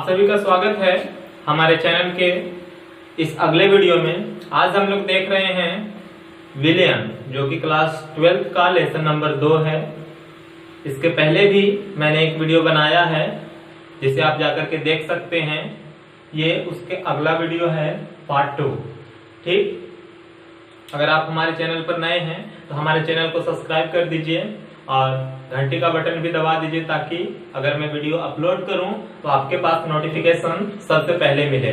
आप सभी का स्वागत है हमारे चैनल के इस अगले वीडियो में। आज हम लोग देख रहे हैं विलियन, जो कि क्लास 12 का लेसन नंबर 2 है। इसके पहले भी मैंने एक वीडियो बनाया है जिसे आप जाकर के देख सकते हैं। ये उसके अगला वीडियो है, पार्ट 2। ठीक, अगर आप हमारे चैनल पर नए हैं तो हमारे चैनल को सब्सक्राइब कर दीजिए और घंटी का बटन भी दबा दीजिए, ताकि अगर मैं वीडियो अपलोड करूं तो आपके पास नोटिफिकेशन सबसे पहले मिले।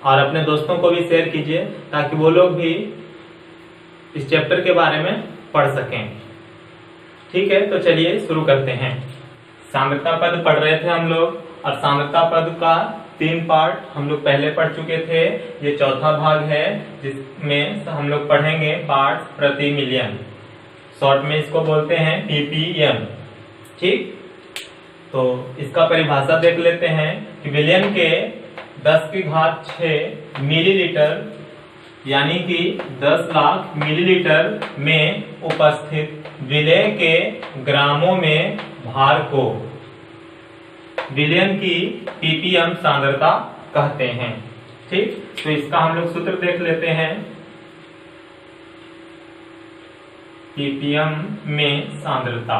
और अपने दोस्तों को भी शेयर कीजिए ताकि वो लोग भी इस चैप्टर के बारे में पढ़ सकें। ठीक है, तो चलिए शुरू करते हैं। सांद्रता पद पढ़ रहे थे हम लोग, और सांद्रता पद का 3 पार्ट हम लोग पहले पढ़ चुके थे। ये चौथा भाग है जिसमें हम लोग पढ़ेंगे पार्ट्स प्रति मिलियन। शॉर्ट में इसको बोलते हैं ppm। ठीक, तो इसका परिभाषा देख लेते हैं कि विलियन के 10⁶ मिलीलीटर यानी कि 10 लाख मिलीलीटर में उपस्थित विलेय के ग्रामों में भार को विलियन की ppm सांद्रता कहते हैं। ठीक, तो इसका हम लोग सूत्र देख लेते हैं। ppm में सांद्रता।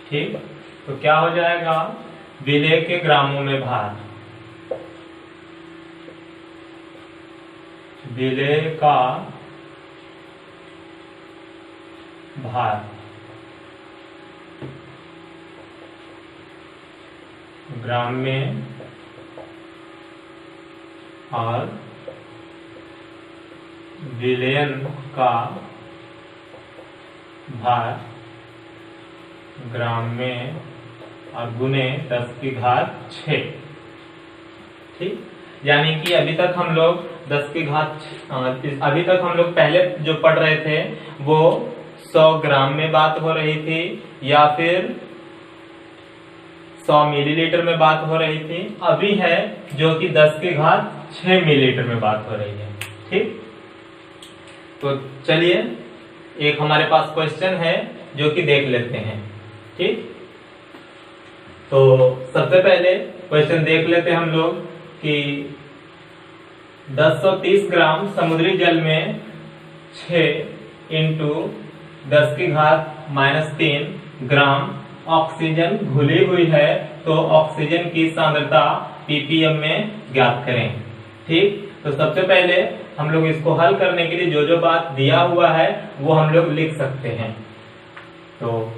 ठीक, तो क्या हो जाएगा, विलेय के ग्रामों में भार, विलेय का भार ग्राम में और विलयन का भार ग्राम में और गुने 10⁶। ठीक, यानी कि अभी तक हम लोग पहले जो पढ़ रहे थे वो 100 ग्राम में बात हो रही थी या फिर 100 मिलीलीटर में बात हो रही थी। अभी है जो कि 10⁶ मिलीलीटर में बात हो रही है। ठीक, तो चलिए एक हमारे पास क्वेश्चन है जो कि देख लेते हैं। ठीक, तो सबसे पहले क्वेश्चन देख लेते हैं हम लोग कि 1030 ग्राम समुद्री जल में 6 × 10⁻³ ग्राम ऑक्सीजन घुली हुई है, तो ऑक्सीजन की सांद्रता ppm में ज्ञात करें। ठीक, तो सबसे पहले हम लोग इसको हल करने के लिए जो बात दिया हुआ है वो हम लोग लिख सकते हैं। तो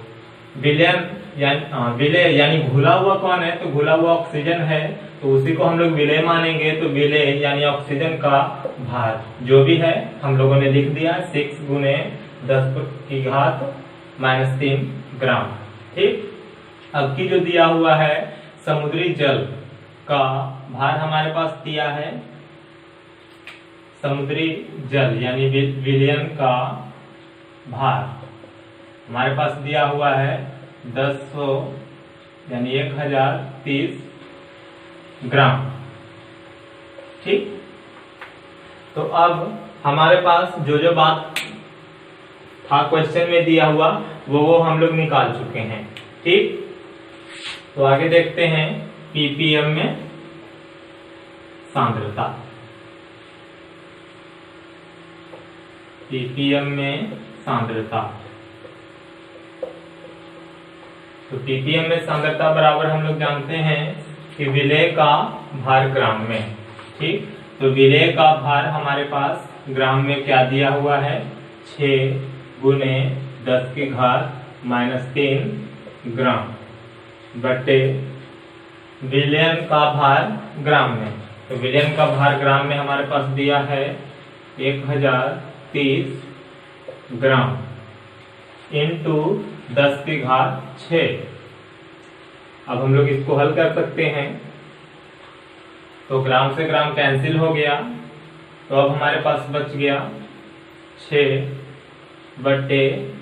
विलेय यानी घुला हुआ कौन है, तो घुला हुआ ऑक्सीजन है, तो उसी को हम लोग विलेय मानेंगे। तो विलेय यानी ऑक्सीजन का भार जो भी है हम लोगों ने लिख दिया, 6 × 10⁻³ ग्राम। ठीक, अब की जो दिया हुआ है समुद्री जल का भार हमारे पास दिया है, समुद्री जल यानी विलियन का भार हमारे पास दिया हुआ है 1000 यानी 1030 ग्राम। ठीक, तो अब हमारे पास जो बात था क्वेश्चन में दिया हुआ वो हम लोग निकाल चुके हैं। ठीक, तो आगे देखते हैं ppm में सांद्रता। ppm में सांद्रता, तो ppm में सांद्रता बराबर हम लोग जानते हैं कि विलेय का भार ग्राम में। ठीक, तो विलेय का भार हमारे पास ग्राम में क्या दिया हुआ है, 6 × 10⁻³ ग्राम बटे विलियन का भार ग्राम में। तो विलियन का भार ग्राम में हमारे पास दिया है 1030 ग्राम × 10⁻⁶। अब हम लोग इसको हल कर सकते हैं, तो ग्राम से ग्राम कैंसिल हो गया, तो अब हमारे पास बच गया 6 बटे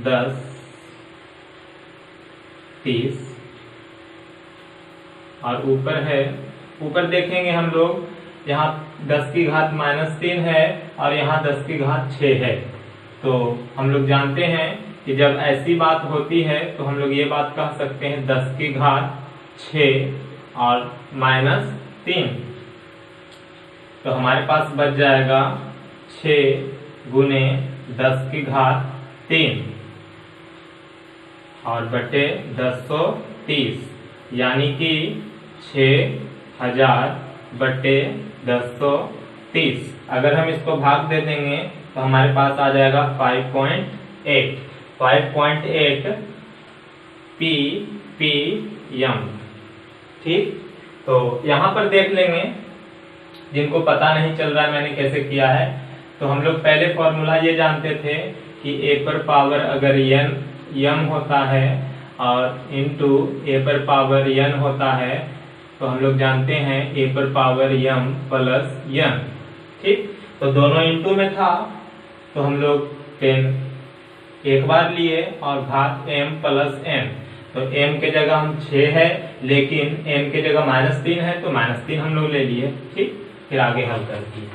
10 30, और ऊपर देखेंगे हम लोग, यहाँ 10⁻³ है और यहाँ 10⁻⁶ है। तो हम लोग जानते हैं कि जब ऐसी बात होती है तो हम लोग ये बात कह सकते हैं 10 की घात 6 और -3। तो हमारे पास बच जाएगा 6 गुने 10 की घात 3 और बटे 1030, यानी कि 6000 बटे 1030। अगर हम इसको भाग दे देंगे तो हमारे पास आ जाएगा 5.8 ppm। ठीक, तो यहाँ पर देख लेंगे, जिनको पता नहीं चल रहा है मैंने कैसे किया है, तो हम लोग पहले फॉर्मूला ये जानते थे कि a पर पावर अगर m होता है और इंटू a पर पावर n होता है तो हम लोग जानते हैं a पर पावर m प्लस n। ठीक, तो दोनों इंटू में था तो हम लोग 10 एक बार लिए और घात m प्लस n, तो m के जगह हम 6 है लेकिन n के जगह -3 है तो -3 हम लोग ले लिए। ठीक, फिर आगे हल कर दिए।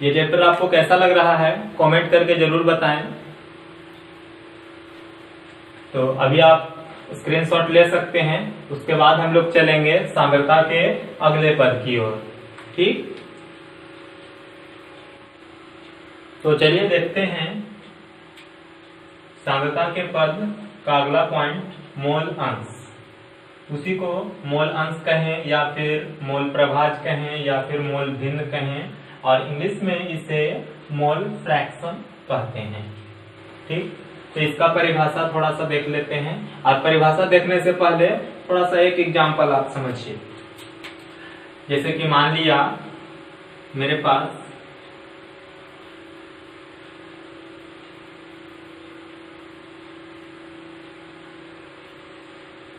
ये चैप्टर आपको कैसा लग रहा है कमेंट करके जरूर बताएं। तो अभी आप स्क्रीनशॉट ले सकते हैं, उसके बाद हम लोग चलेंगे सांद्रता के अगले पद की ओर। ठीक, तो चलिए देखते हैं सांद्रता के पद का अगला पॉइंट मोल अंश। उसी को मोल अंश कहें या फिर मोल प्रभाज कहें या फिर मोल भिन्न कहें, और इंग्लिश में इसे मोल फ्रैक्शन कहते हैं। ठीक, तो इसका परिभाषा थोड़ा सा देख लेते हैं, और परिभाषा देखने से पहले थोड़ा सा एक एग्जाम्पल आप समझिए। जैसे कि मान लिया मेरे पास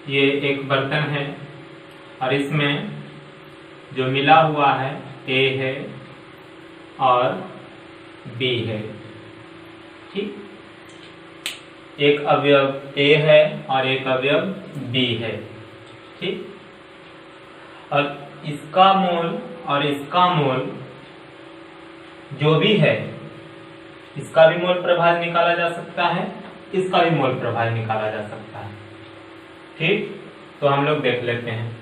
ये एक बर्तन है और इसमें जो मिला हुआ है A है और B है। ठीक, एक अवयव A है और एक अवयव B है। ठीक, और इसका मोल और इसका मोल जो भी है, इसका भी मोल प्रभाज निकाला जा सकता है, इसका भी मोल प्रभाज निकाला जा सकता है। ठीक, तो हम लोग देख लेते हैं।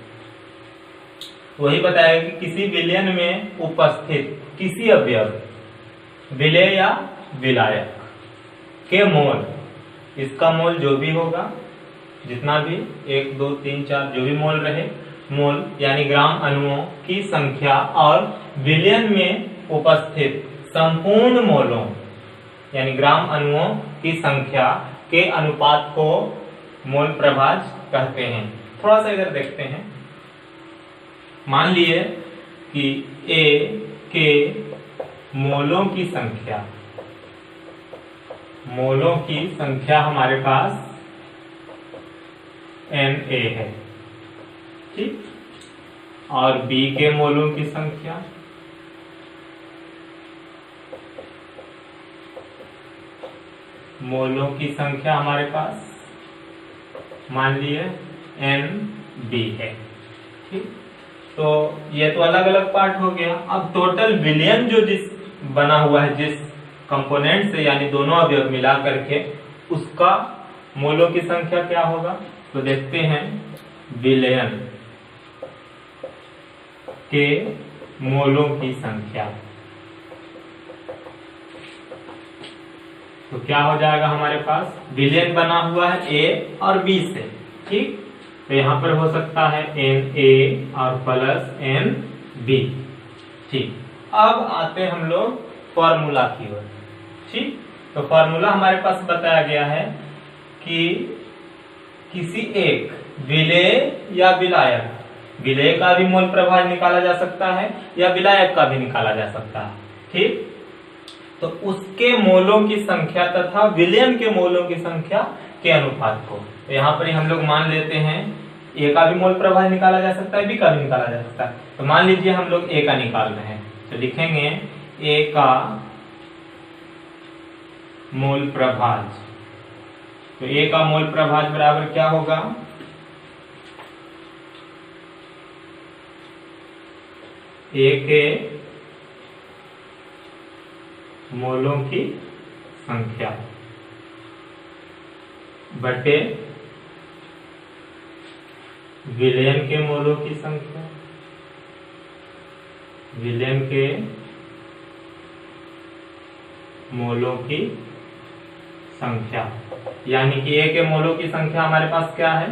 वही बताया कि किसी विलयन में उपस्थित किसी अवयव, विलेय या विलायक के मोल, इसका मोल जो भी होगा, जितना भी 1 2 3 4 जो भी मोल रहे, मोल यानी ग्राम अणुओं की संख्या और विलयन में उपस्थित संपूर्ण मोलों यानी ग्राम अणुओं की संख्या के अनुपात को मोल प्रभाज कहते हैं। थोड़ा सा इधर देखते हैं। मान लिए कि A के मोलों की संख्या हमारे पास Na है। ठीक, और B के मोलों की संख्या हमारे पास मान लिए NB है। ठीक, तो ये तो अलग अलग पार्ट हो गया। अब टोटल विलयन जो जिस बना हुआ है, जिस कंपोनेंट से यानी दोनों अवयव मिला करके, उसका मोलों की संख्या क्या होगा, तो देखते हैं विलयन के मोलों की संख्या। तो क्या हो जाएगा हमारे पास, विलयन बना हुआ है A और B से। ठीक, तो यहां पर हो सकता है Na और प्लस NB। ठीक, अब आते हम लोग फॉर्मूला की ओर। ठीक, तो फॉर्मूला हमारे पास बताया गया है कि किसी एक विलेय या विलायक, विलेय का भी मोल प्रभाज निकाला जा सकता है या विलायक का भी निकाला जा सकता है। ठीक, तो उसके मोलों की संख्या तथा विलयन के मोलों की संख्या के अनुपात को, तो यहाँ पर हम लोग मान लेते हैं A का भी मोल प्रभाज निकाला जा सकता है, B का भी निकाला जा सकता है। तो मान लीजिए हम लोग A का निकाल रहे हैं, तो लिखेंगे A का मोल प्रभाज। तो A का मोल प्रभाज बराबर क्या होगा, A के मोलों की संख्या बटे विलयन के मोलों की संख्या, विलयन के मोलों की संख्या। यानी कि A के मोलों की संख्या हमारे पास क्या है,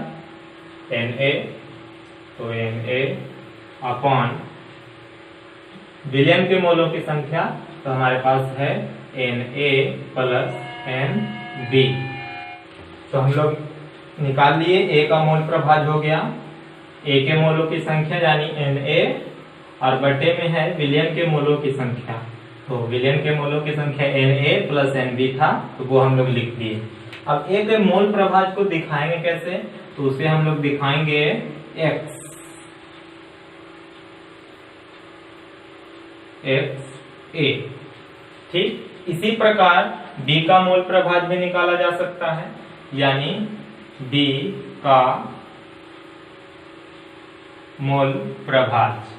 Na, तो Na अपॉन विलयन के मोलों की संख्या, तो हमारे पास है Na प्लस Nb। तो हम लोग निकाल लिए, A का मोल प्रभाज हो गया, A के मोलों की संख्या यानी Na, और बटे में है विलयन के मोलों की संख्या, तो विलयन के मोलों की संख्या Na प्लस Nb था, तो वो हम लोग लिख दिए। अब A के मोल प्रभाज को दिखाएंगे कैसे, तो उसे हम लोग दिखाएंगे X A। ठीक, इसी प्रकार B का मोल प्रभाज भी निकाला जा सकता है, यानी B का मोल प्रभाज।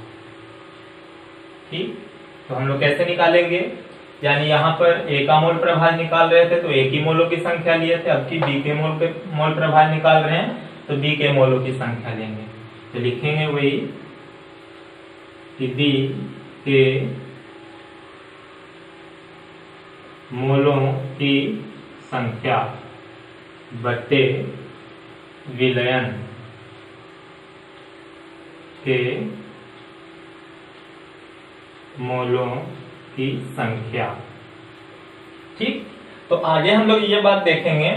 ठीक, तो हम लोग कैसे निकालेंगे, यानी यहाँ पर A का मोल प्रभाज निकाल रहे थे तो A की मोलों की संख्या लिए थे, अब की B के मोल प्रभाज निकाल रहे हैं तो B के मोलों की संख्या लेंगे। तो लिखेंगे वही कि B के मोलों की संख्या बटे विलयन के मोलों की संख्या। ठीक, तो आगे हम लोग ये बात देखेंगे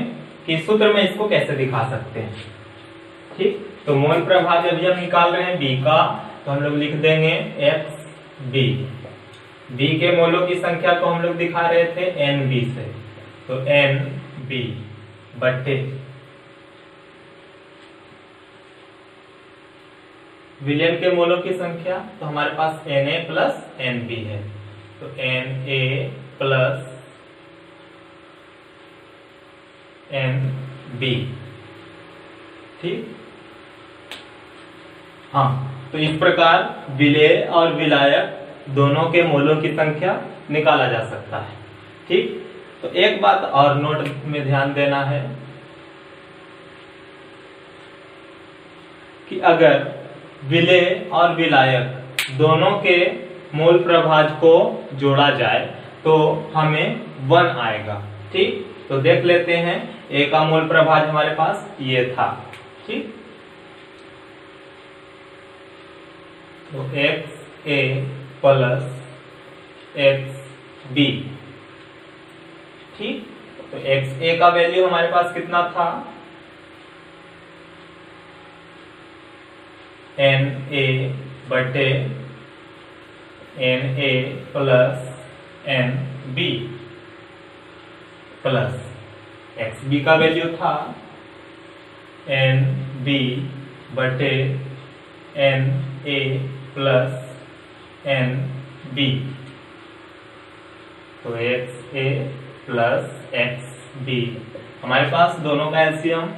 कि सूत्र में इसको कैसे दिखा सकते हैं। ठीक, तो मोल प्रभाज जब हम निकाल रहे हैं B का, तो हम लोग लिख देंगे XB। B के मोलों की संख्या को हम लोग दिखा रहे थे NB से, तो NB बटे विलयन के मोलों की संख्या, तो हमारे पास Na प्लस Nb है, तो Na प्लस Nb। ठीक, हाँ, तो इस प्रकार विलेय और विलायक दोनों के मोलों की संख्या निकाला जा सकता है। ठीक, तो एक बात और नोट में ध्यान देना है कि अगर विलेय और विलायक दोनों के मोल प्रभाज को जोड़ा जाए तो हमें 1 आएगा। ठीक, तो देख लेते हैं, A का मोल प्रभाज हमारे पास ये था। ठीक, तो XA प्लस XB। ठीक, तो XA का वैल्यू हमारे पास कितना था, Na बटे Na plus Nb plus XB का वैल्यू था Nb बटे Na प्लस Nb, तो XA प्लस XB। हमारे पास दोनों का एलसीएम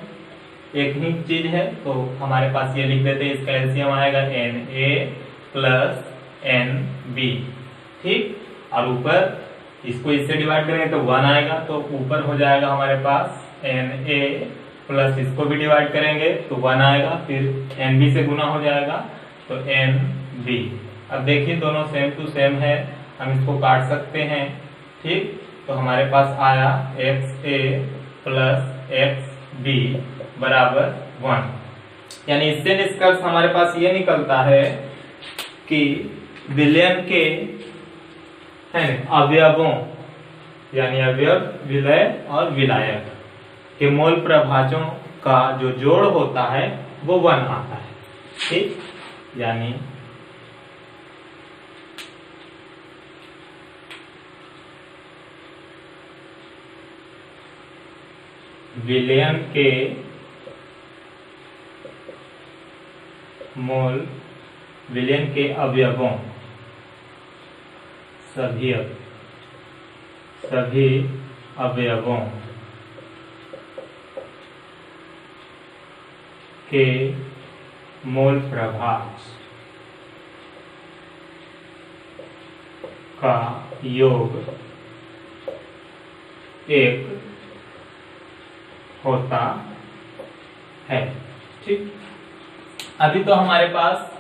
एक ही चीज है, तो हमारे पास ये लिख देते हैं, इसका एलसीएम आएगा Na प्लस Nb। ठीक, और ऊपर इसको इससे डिवाइड करेंगे तो 1 आएगा, तो ऊपर हो जाएगा हमारे पास Na प्लस इसको भी डिवाइड करेंगे तो 1 आएगा, फिर Nb से गुना हो जाएगा तो Nb। अब देखिए दोनों सेम टू सेम है, हम इसको काट सकते हैं। ठीक, तो हमारे पास आया XA प्लस XB बराबर 1। यानी इससे निष्कर्ष हमारे पास ये निकलता है कि विलयन के अवयवों यानी अवयव, विलय और विलायक के मोल प्रभाजों का जो जोड़ होता है वो 1 आता है। ठीक, यानी विलयन के मोल, विलयन के अवयवों, सभी अवयवों के मोल प्रभाज का योग एक होता है। ठीक, अभी तो हमारे पास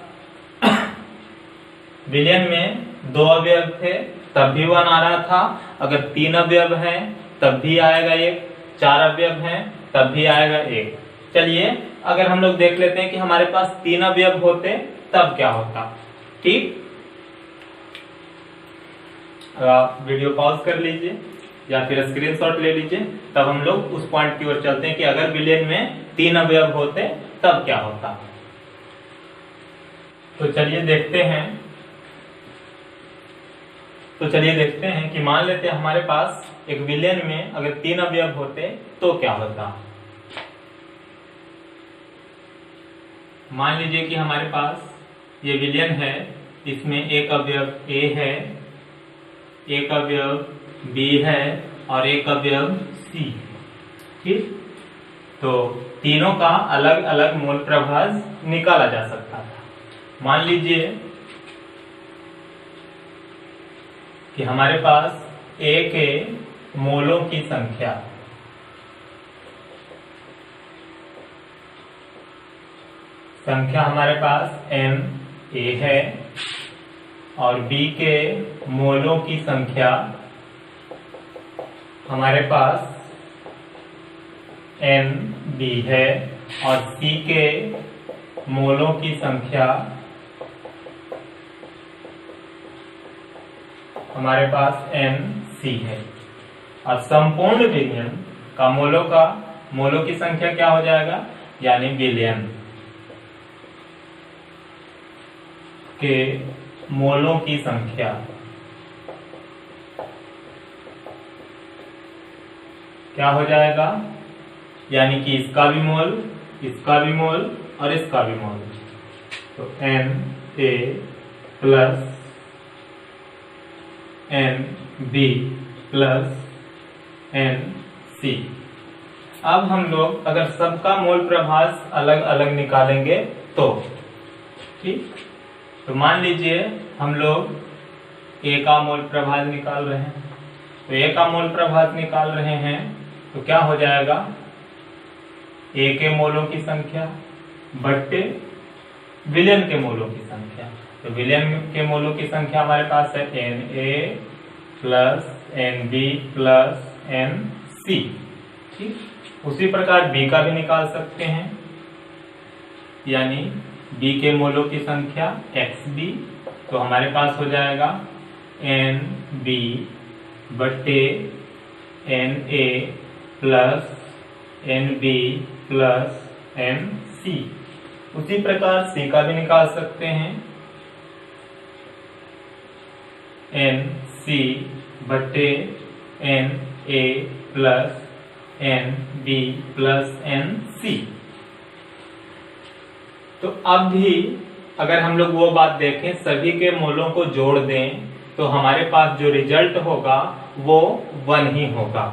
विलयन में 2 अवयव थे तब भी 1 आ रहा था, अगर 3 अवयव हैं तब भी आएगा 1, 4 अवयव हैं तब भी आएगा 1। चलिए अगर हम लोग देख लेते हैं कि हमारे पास 3 अवयव होते तब क्या होता। ठीक, आप वीडियो पॉज कर लीजिए या फिर स्क्रीनशॉट ले लीजिए, तब हम लोग उस पॉइंट की ओर चलते हैं कि अगर विलयन में 3 अवयव होते तब क्या होता। तो चलिए देखते हैं कि मान लेते हैं हमारे पास एक विलयन में अगर 3 अवयव होते तो क्या होता। मान लीजिए कि हमारे पास ये विलयन है, इसमें एक अवयव A है, एक अवयव B है और एक अवयव C। ठीक, तो तीनों का अलग अलग मोल प्रभाज निकाला जा सकता था। मान लीजिए कि हमारे पास A के मोलों की संख्या हमारे पास NA है और B के मोलों की संख्या हमारे पास NB है और C के मोलों की संख्या हमारे पास NC है। और संपूर्ण विलयन का मोलों की संख्या क्या हो जाएगा, यानी विलयन के मोलों की संख्या क्या हो जाएगा, यानी कि इसका भी मोल, इसका भी मोल और इसका भी मोल। तो Na plus Nb plus Nc। अब हम लोग अगर सबका मोल प्रभास अलग अलग निकालेंगे तो ठीक, तो मान लीजिए हम लोग A का मोल प्रभास निकाल रहे हैं, तो A का मोल प्रभास निकाल रहे हैं तो क्या हो जाएगा, A के मोलों की संख्या बट्टे विलयन के मोलों की संख्या। तो विलयन के मोलों की संख्या हमारे पास है Na plus Nb plus Nc। ठीक, उसी प्रकार B का भी निकाल सकते हैं, यानी B के मोलों की संख्या Xb। तो हमारे पास हो जाएगा Nb बट्टे Na plus Nb plus Nc। उसी प्रकार C का भी निकाल सकते हैं, Nc बट्टे Na plus Nb plus Nc। तो अब भी अगर हम लोग वो बात देखें, सभी के मोलों को जोड़ दें तो हमारे पास जो रिजल्ट होगा वो 1 ही होगा।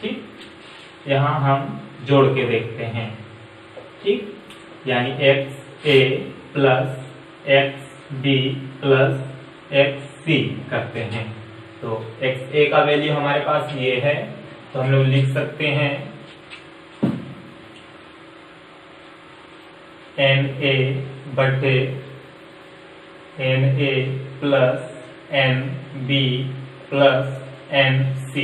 ठीक, यहाँ हम जोड़ के देखते हैं। ठीक, यानी XA plus XB plus XC करते हैं। तो XA का वैल्यू हमारे पास ये है, तो हम लोग लिख सकते हैं Na बटे Na plus Nb plus Nc।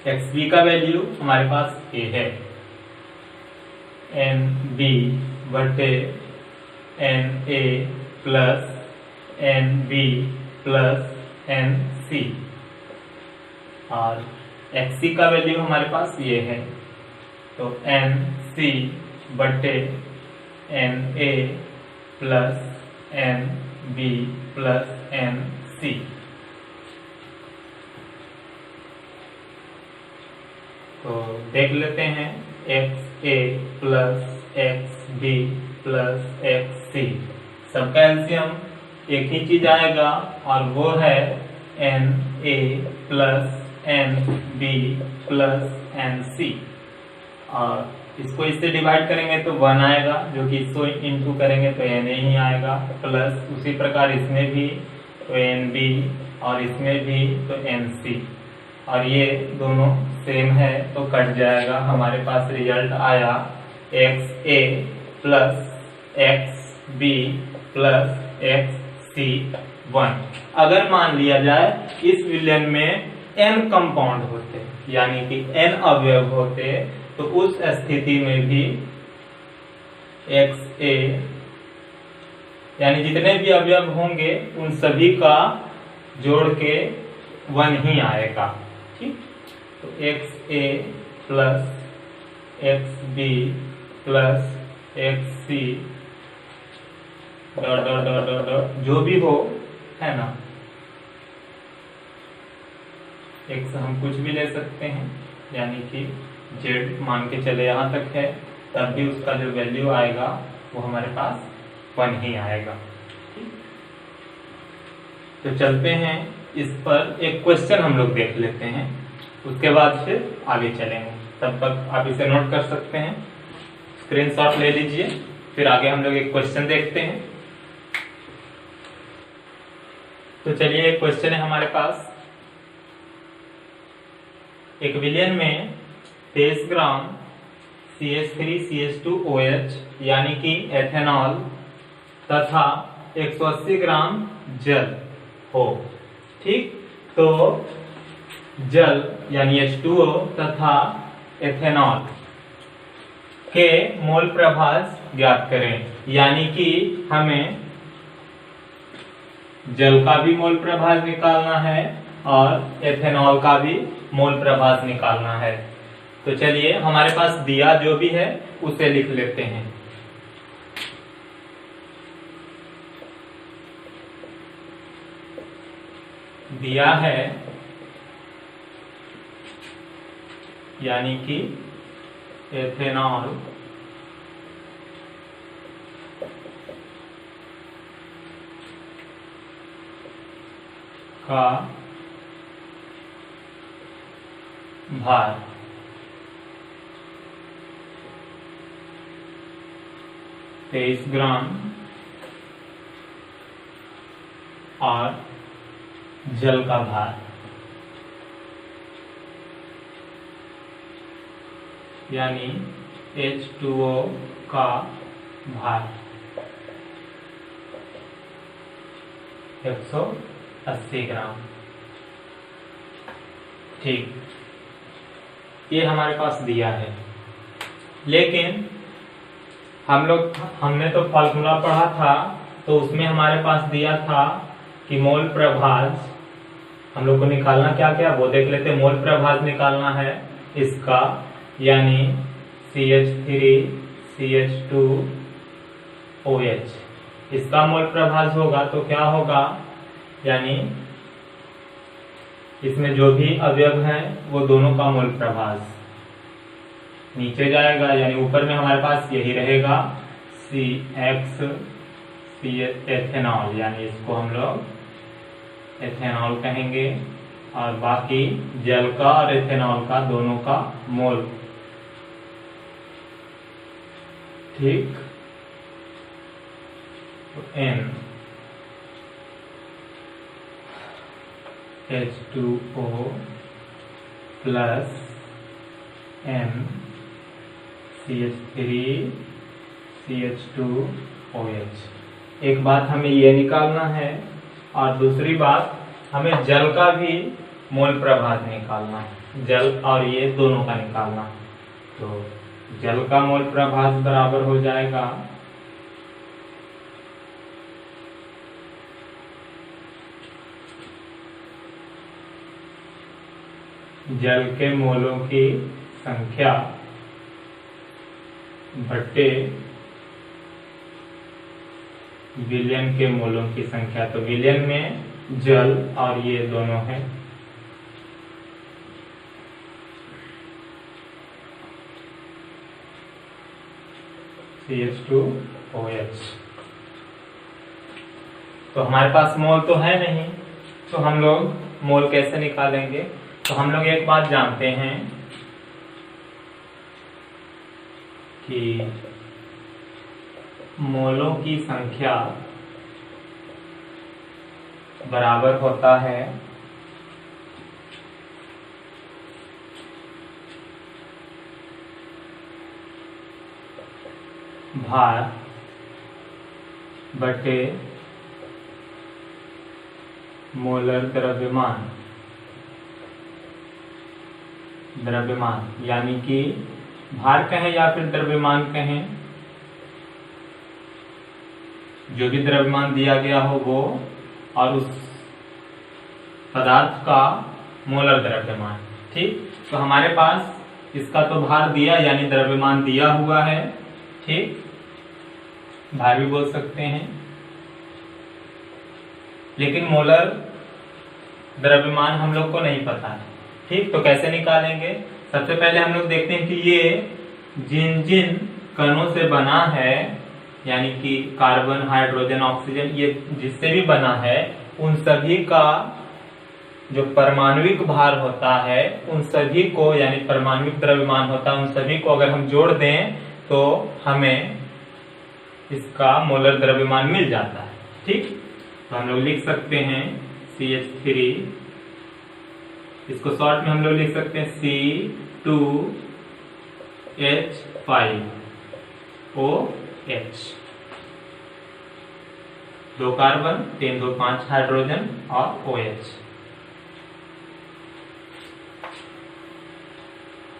XB का वैल्यू हमारे पास A है, Nb बटे Na plus Nb plus Nc। और Xc का वैल्यू हमारे पास ये है, तो Nc बटे Na plus Nb plus Nc। तो देख लेते हैं XA plus XB plus XC, सबका एलसीएम एक ही चीज आएगा और वो है Na plus Nb plus Nc। और इसको इससे डिवाइड करेंगे तो 1 आएगा, जो कि इसको इंटू करेंगे तो Na ही आएगा, प्लस उसी प्रकार इसमें भी तो Nb और इसमें भी तो Nc। और ये दोनों सेम है तो कट जाएगा। हमारे पास रिजल्ट आया XA plus XB plus XC1। अगर मान लिया जाए इस विलयन में n कंपाउंड होते यानी कि n अवयव होते तो उस स्थिति में भी XA यानी जितने भी अवयव होंगे उन सभी का जोड़ के 1 ही आएगा। ठीक, तो XA plus XB plus XC dot dot dot dot dot जो भी हो, है ना। X हम कुछ भी ले सकते हैं, यानी कि Z मान के चले यहाँ तक है, तब भी उसका जो वैल्यू आएगा वो हमारे पास 1 ही आएगा। तो चलते हैं इस पर एक क्वेश्चन हम लोग देख लेते हैं, उसके बाद फिर आगे चलेंगे। तब तक आप इसे नोट कर सकते हैं, स्क्रीनशॉट ले लीजिए, फिर आगे हम लोग एक क्वेश्चन देखते हैं। तो चलिए एक क्वेश्चन है हमारे पास। एक विलयन में 23 ग्राम CH3CH2OH यानी कि एथेनॉल तथा 180 ग्राम जल हो। ठीक, तो जल यानी H2O तथा एथेनॉल के मोल प्रभाज ज्ञात करें। यानी कि हमें जल का भी मोल प्रभाज निकालना है और एथेनॉल का भी मोल प्रभाज निकालना है। तो चलिए हमारे पास दिया जो भी है उसे लिख लेते हैं। दिया है यानी कि एथेनॉल का भार 23 ग्राम और जल का भार यानी H2O का भार 180 ग्राम। ठीक, ये हमारे पास दिया है, लेकिन हमने तो फार्मूला पढ़ा था, तो उसमें हमारे पास दिया था कि मोल प्रभाज हम लोग को निकालना क्या क्या वो देख लेते। मोल प्रभाज निकालना है इसका, यानी CH3CH2OH इसका मोल प्रभाज होगा तो क्या होगा, यानी इसमें जो भी अवयव हैं वो दोनों का मोल प्रभाज नीचे जाएगा, यानी ऊपर में हमारे पास यही रहेगा CX एथेनॉल, यानी इसको हम लोग एथेनॉल कहेंगे, और बाकी जल का और एथेनॉल का दोनों का मोल। ठीक, तो N H2O plus M CH3CH2OH। एक बात हमें ये निकालना है और दूसरी बात हमें जल का भी मोल प्रभाज निकालना है, जल और ये दोनों का निकालना। तो जल का मोल प्रभाज बराबर हो जाएगा जल के मोलों की संख्या बट्टे विलयन के मोलों की संख्या। तो विलयन में जल और ये दोनों है, CH2OH। तो हमारे पास मोल तो है नहीं, तो हम लोग मोल कैसे निकालेंगे। तो हम लोग एक बात जानते हैं कि मोलों की संख्या बराबर होता है भार बटे मोलर द्रव्यमान यानी कि भार कहें या फिर द्रव्यमान कहें, जो भी द्रव्यमान दिया गया हो वो, और उस पदार्थ का मोलर द्रव्यमान। ठीक, तो हमारे पास इसका तो भार दिया यानी द्रव्यमान दिया हुआ है। ठीक, भार भी बोल सकते हैं, लेकिन मोलर द्रव्यमान हम लोग को नहीं पता है। ठीक, तो कैसे निकालेंगे? सबसे पहले हम लोग देखते हैं कि ये जिन जिन कणों से बना है, यानी कि कार्बन, हाइड्रोजन, ऑक्सीजन, ये जिससे भी बना है, उन सभी का जो परमाणुविक भार होता है, उन सभी को, यानी परमाणुविक द्रव्यमान होता है, उन सभी को अगर हम जोड़ दें तो हमें इसका मोलर द्रव्यमान मिल जाता है। ठीक, तो हम लोग लिख सकते हैं CH3, इसको शॉर्ट में हम लोग लिख सकते हैं C2H5OH, 2 कार्बन, 3 2 5 हाइड्रोजन और OH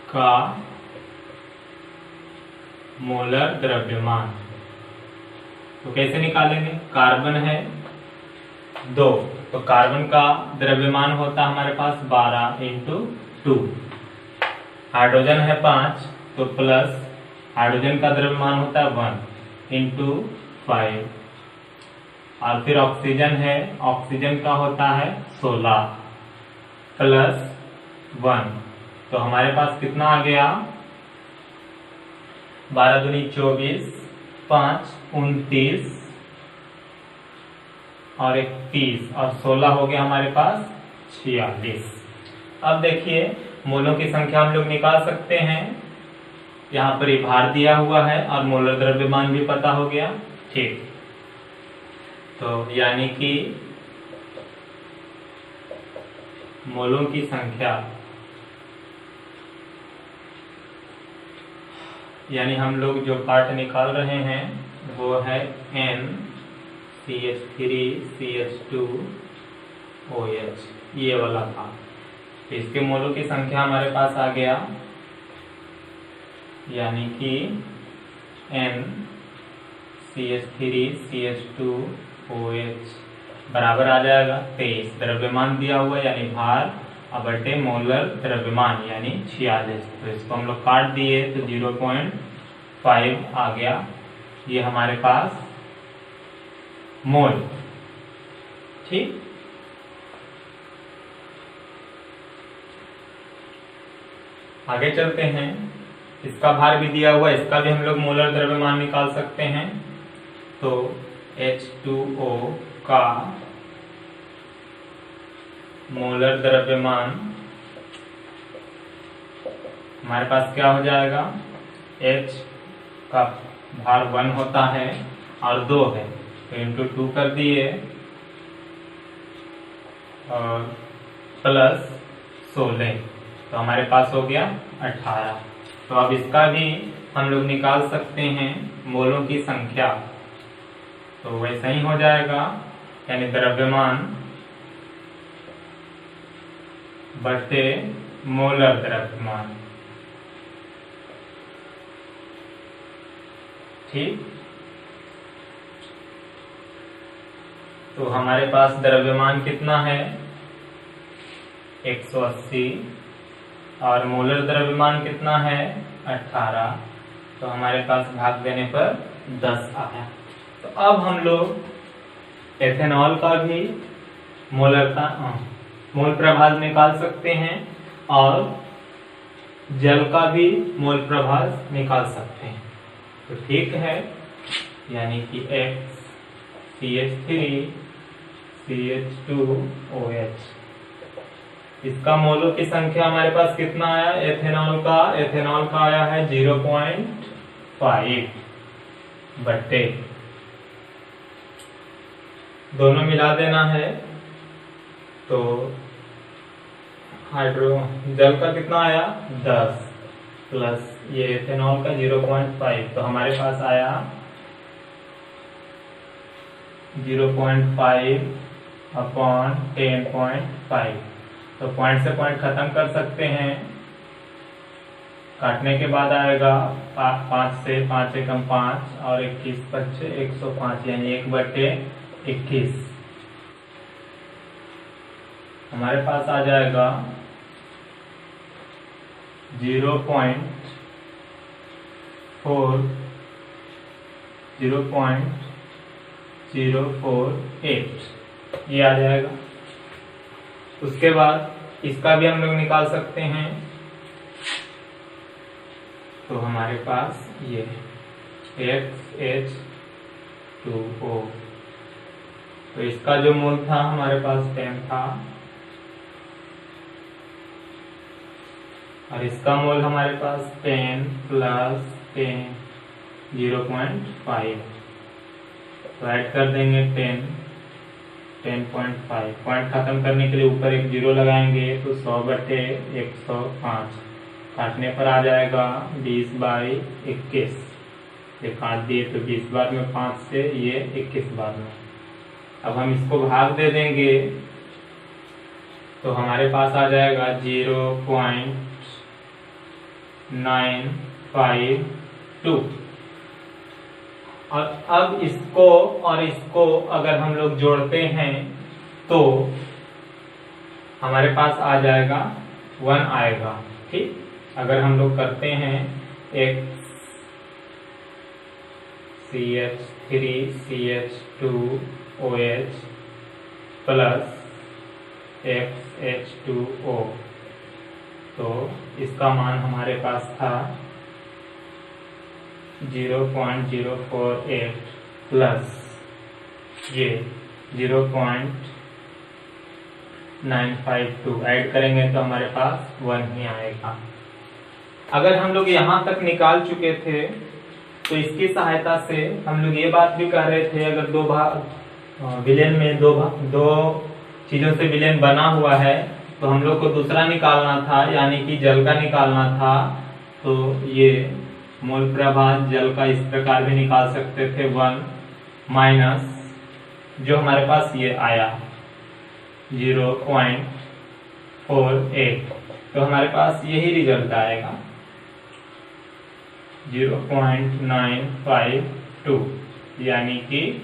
का मोलर द्रव्यमान। तो कैसे निकालेंगे? कार्बन है 2, तो कार्बन का द्रव्यमान होता है हमारे पास 12 × 2, हाइड्रोजन है 5, तो प्लस हाइड्रोजन का द्रव्यमान होता है 1 × 5, और फिर ऑक्सीजन है, ऑक्सीजन का होता है 16 प्लस 1, तो हमारे पास कितना आ गया? 12 दूनी 24, 5 29 और 31 और 16 हो गया हमारे पास 46। अब देखिए मोलों की संख्या हम लोग निकाल सकते हैं। यहाँ पर ये भार दिया हुआ है और मोलर द्रव्यमान भी पता हो गया। ठीक, तो यानी कि मोलों की संख्या, यानी हम लोग जो पार्ट निकाल रहे हैं वो है NCH3CH2OH, ये वाला था। इसके मोलों की संख्या हमारे पास आ गया, यानी कि NCH3CH2OH बराबर आ जाएगा 23। द्रव्यमान दिया हुआ यानी भार बटे मोलर द्रव्यमान यानी 46। तो इसको हम लोग काट दिए तो 0.5 आ गया, ये हमारे पास मोल। ठीक, आगे चलते हैं। इसका भार भी दिया हुआ, इसका भी हम लोग मोलर द्रव्यमान निकाल सकते हैं। तो H2O का मोलर द्रव्यमान हमारे पास क्या हो जाएगा? H का भार 1 होता है और 2 है, तो इंटू 2 कर दिए और प्लस 16, तो हमारे पास हो गया 18। तो अब इसका भी हम लोग निकाल सकते हैं मोलों की संख्या, तो वैसा ही हो जाएगा, यानी द्रव्यमान बटे मोलर द्रव्यमान। ठीक, तो हमारे पास द्रव्यमान कितना है? 180 और मोलर द्रव्यमान कितना है? 18। तो हमारे पास भाग देने पर 10 आया। तो अब हम लोग एथेनॉल का भी मोल प्रभाव निकाल सकते हैं और जल का भी मोल प्रभाव निकाल सकते हैं। तो ठीक है, यानी कि CH3CH2OH, इसका मोलों की संख्या हमारे पास कितना आया? एथेनॉल का आया है 0.5 बट्टे, दोनों मिला देना है। तो जल का कितना आया? 10, प्लस ये इथेनॉल का 0.5, तो हमारे पास आया 0.5 अपॉन 10.5। तो पॉइंट से पॉइंट खत्म कर सकते हैं, काटने के बाद आएगा 5 से 5 एकम 5 और 21 बच्चे 105 यानी 1/21। हमारे पास आ जाएगा 0.048 ये आ जाएगा। उसके बाद इसका भी हम लोग निकाल सकते हैं, तो हमारे पास ये XH2O, तो इसका जो मोल था हमारे पास 10 था और इसका मोल हमारे पास 10 प्लस 10 0.5, तो ऐड कर देंगे 10.5। पॉइंट खत्म करने के लिए ऊपर एक 0 लगाएंगे तो 100/105, काटने पर आ जाएगा 20/21। ये काट दिए तो 20 बार में 5 से ये 21 बार में। अब हम इसको भाग दे देंगे तो हमारे पास आ जाएगा 0.952। और अब इसको और इसको अगर हम लोग जोड़ते हैं तो हमारे पास आ जाएगा 1 आएगा। ठीक, अगर हम लोग करते हैं XCH3CH2OH प्लस XH2O, तो इसका मान हमारे पास था 0.048 प्लस ये 0.952 ऐड करेंगे तो हमारे पास 1 ही आएगा। अगर हम लोग यहाँ तक निकाल चुके थे तो इसकी सहायता से हम लोग ये बात भी कह रहे थे, अगर दो विलेन में दो चीजों से विलेन बना हुआ है तो हम लोग को दूसरा निकालना था, यानी कि जल का निकालना था। तो ये मोल प्रभाव जल का इस प्रकार भी निकाल सकते थे, 1 माइनस जो हमारे पास ये आया 0.48, तो हमारे पास यही रिजल्ट आएगा 0.952, यानी कि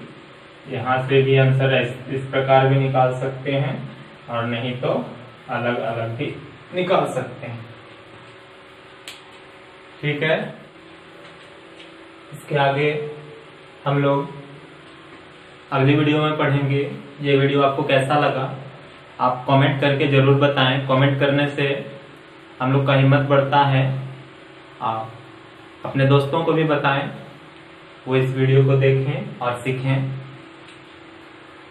यहाँ से भी आंसर इस प्रकार भी निकाल सकते हैं और नहीं तो अलग अलग भी निकाल सकते हैं। ठीक है, इसके आगे हम लोग अगली वीडियो में पढ़ेंगे। ये वीडियो आपको कैसा लगा आप कमेंट करके जरूर बताएं। कमेंट करने से हम लोग का हिम्मत बढ़ता है। आप अपने दोस्तों को भी बताएं, वो इस वीडियो को देखें और सीखें।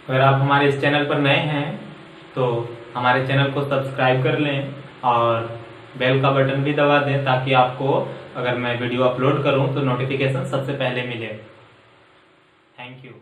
अगर आप हमारे इस चैनल पर नए हैं तो हमारे चैनल को सब्सक्राइब कर लें और बेल का बटन भी दबा दें, ताकि आपको अगर मैं वीडियो अपलोड करूं तो नोटिफिकेशन सबसे पहले मिले। Thank you.